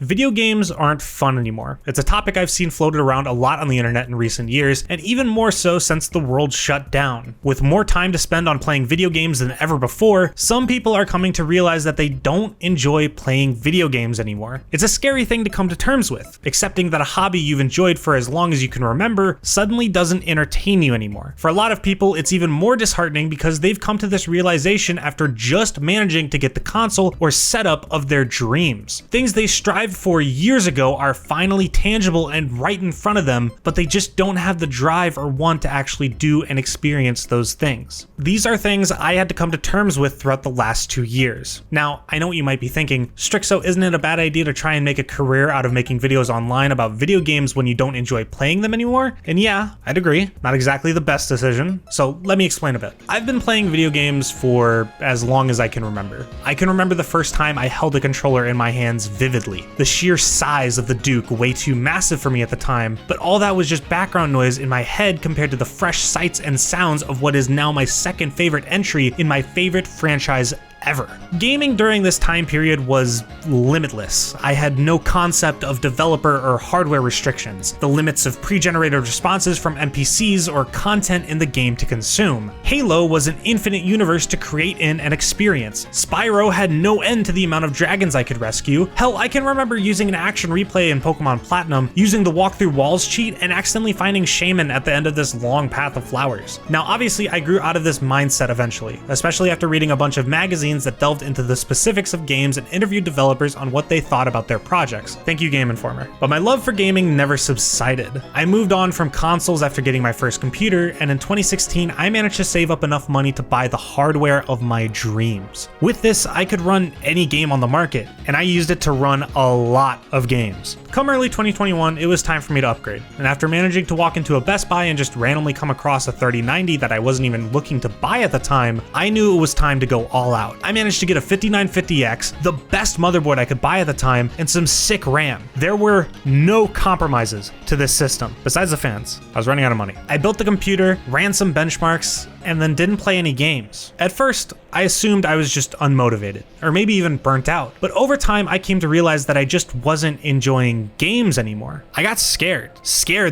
Video games aren't fun anymore. It's a topic I've seen floated around a lot on the internet in recent years, and even more so since the world shut down. With more time to spend on playing video games than ever before, some people are coming to realize that they don't enjoy playing video games anymore. It's a scary thing to come to terms with, accepting that a hobby you've enjoyed for as long as you can remember suddenly doesn't entertain you anymore. For a lot of people, it's even more disheartening because they've come to this realization after just managing to get the console or setup of their dreams. Things they strive for years ago are finally tangible and right in front of them, but they just don't have the drive or want to actually do and experience those things. These are things I had to come to terms with throughout the last 2 years. Now, I know what you might be thinking, Stryxo, isn't it a bad idea to try and make a career out of making videos online about video games when you don't enjoy playing them anymore? And yeah, I'd agree, not exactly the best decision. So let me explain a bit. I've been playing video games for as long as I can remember. I can remember the first time I held a controller in my hands vividly. The sheer size of the Duke, way too massive for me at the time, but all that was just background noise in my head compared to the fresh sights and sounds of what is now my second favorite entry in my favorite franchise ever. Gaming during this time period was limitless. I had no concept of developer or hardware restrictions, the limits of pre-generated responses from NPCs or content in the game to consume. Halo was an infinite universe to create in and experience. Spyro had no end to the amount of dragons I could rescue. Hell, I can remember using an action replay in Pokemon Platinum, using the walk through walls cheat, and accidentally finding shaymin at the end of this long path of flowers. Now obviously I grew out of this mindset eventually, especially after reading a bunch of magazines that delved into the specifics of games and interviewed developers on what they thought about their projects. Thank you, Game Informer. But my love for gaming never subsided. I moved on from consoles after getting my first computer, and in 2016 I managed to save up enough money to buy the hardware of my dreams. With this, I could run any game on the market, and I used it to run a lot of games. Come early 2021, it was time for me to upgrade, and after managing to walk into a Best Buy and just randomly come across a 3090 that I wasn't even looking to buy at the time, I knew it was time to go all out. I managed to get a 5950X, the best motherboard I could buy at the time, and some sick RAM. There were no compromises to this system. Besides the fans, I was running out of money. I built the computer, ran some benchmarks, and then didn't play any games. At first, I assumed I was just unmotivated, or maybe even burnt out. But over time, I came to realize that I just wasn't enjoying games anymore. I got scared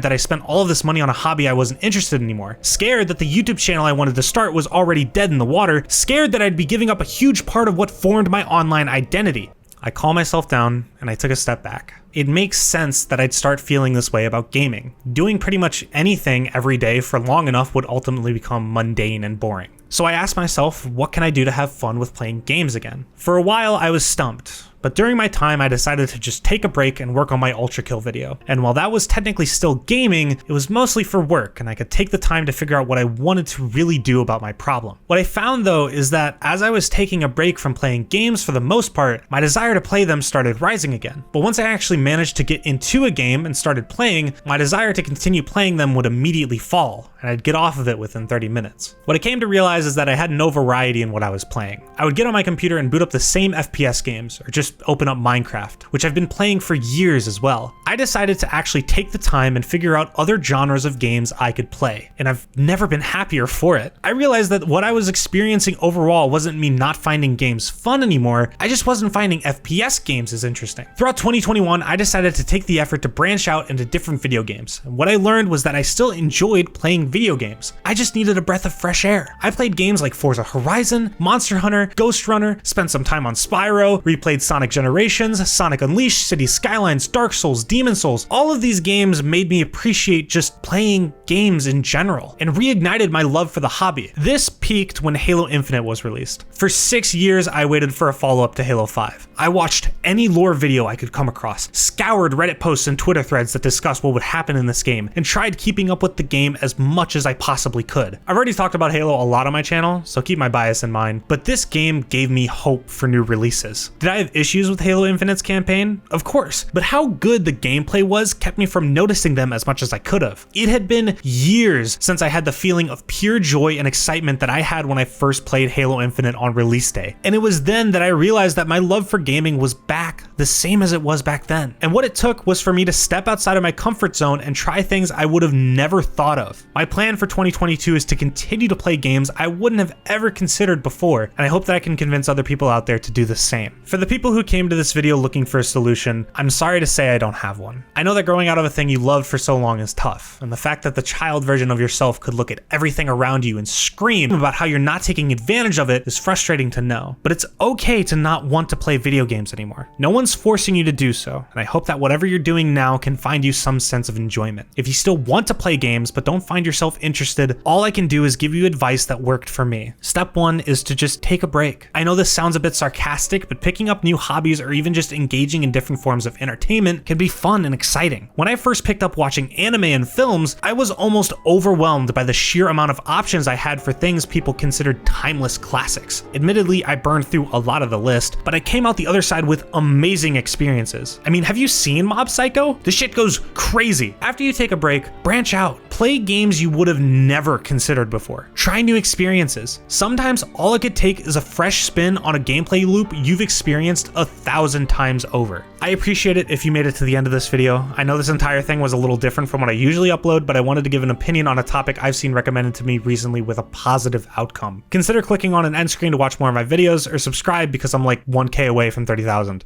that I spent all of this money on a hobby I wasn't interested in anymore. Scared that the YouTube channel I wanted to start was already dead in the water. Scared that I'd be giving up a huge part of what formed my online identity. I calmed myself down and I took a step back. It makes sense that I'd start feeling this way about gaming. Doing pretty much anything every day for long enough would ultimately become mundane and boring. So I asked myself, what can I do to have fun with playing games again? For a while I was stumped. But during my time, I decided to just take a break and work on my Ultra Kill video. And while that was technically still gaming, it was mostly for work, and I could take the time to figure out what I wanted to really do about my problem. What I found though is that as I was taking a break from playing games for the most part, my desire to play them started rising again. But once I actually managed to get into a game and started playing, my desire to continue playing them would immediately fall, and I'd get off of it within 30 minutes. What I came to realize is that I had no variety in what I was playing. I would get on my computer and boot up the same FPS games, or just open up Minecraft, which I've been playing for years as well. I decided to actually take the time and figure out other genres of games I could play, and I've never been happier for it. I realized that what I was experiencing overall wasn't me not finding games fun anymore, I just wasn't finding FPS games as interesting. Throughout 2021, I decided to take the effort to branch out into different video games, and what I learned was that I still enjoyed playing video games. I just needed a breath of fresh air. I played games like Forza Horizon, Monster Hunter, Ghost Runner, spent some time on Spyro, replayed Sonic Generations, Sonic Unleashed, Cities Skylines, Dark Souls, Demon Souls. All of these games made me appreciate just playing games in general and reignited my love for the hobby. This peaked when Halo Infinite was released. For 6 years, I waited for a follow-up to Halo 5. I watched any lore video I could come across, scoured Reddit posts and Twitter threads that discussed what would happen in this game, and tried keeping up with the game as much as I possibly could. I've already talked about Halo a lot on my channel, so keep my bias in mind, but this game gave me hope for new releases. Did I have issues with Halo Infinite's campaign? Of course, but how good the gameplay was kept me from noticing them as much as I could have. It had been years since I had the feeling of pure joy and excitement that I had when I first played Halo Infinite on release day. And it was then that I realized that my love for gaming was back the same as it was back then. And what it took was for me to step outside of my comfort zone and try things I would have never thought of. My plan for 2022 is to continue to play games I wouldn't have ever considered before, and I hope that I can convince other people out there to do the same. For the people who came to this video looking for a solution, I'm sorry to say I don't have one. I know that growing out of a thing you loved for so long is tough, and the fact that the child version of yourself could look at everything around you and scream about how you're not taking advantage of it is frustrating to know. But it's okay to not want to play video games anymore. No one's forcing you to do so, and I hope that whatever you're doing now can find you some sense of enjoyment. If you still want to play games but don't find yourself interested, all I can do is give you advice that worked for me. Step 1 is to just take a break. I know this sounds a bit sarcastic, but picking up new hobbies or even just engaging in different forms of entertainment can be fun and exciting. When I first picked up watching anime and films, I was almost overwhelmed by the sheer amount of options I had for things people considered timeless classics. Admittedly, I burned through a lot of the list, but I came out the other side with amazing experiences. I mean, have you seen Mob Psycho? This shit goes crazy. After you take a break, branch out. Play games you would have never considered before. Try new experiences. Sometimes all it could take is a fresh spin on a gameplay loop you've experienced 1,000 times over. I appreciate it if you made it to the end of this video. I know this entire thing was a little different from what I usually upload, but I wanted to give an opinion on a topic I've seen recommended to me recently with a positive outcome. Consider clicking on an end screen to watch more of my videos, or subscribe because I'm like 1K away from 30,000.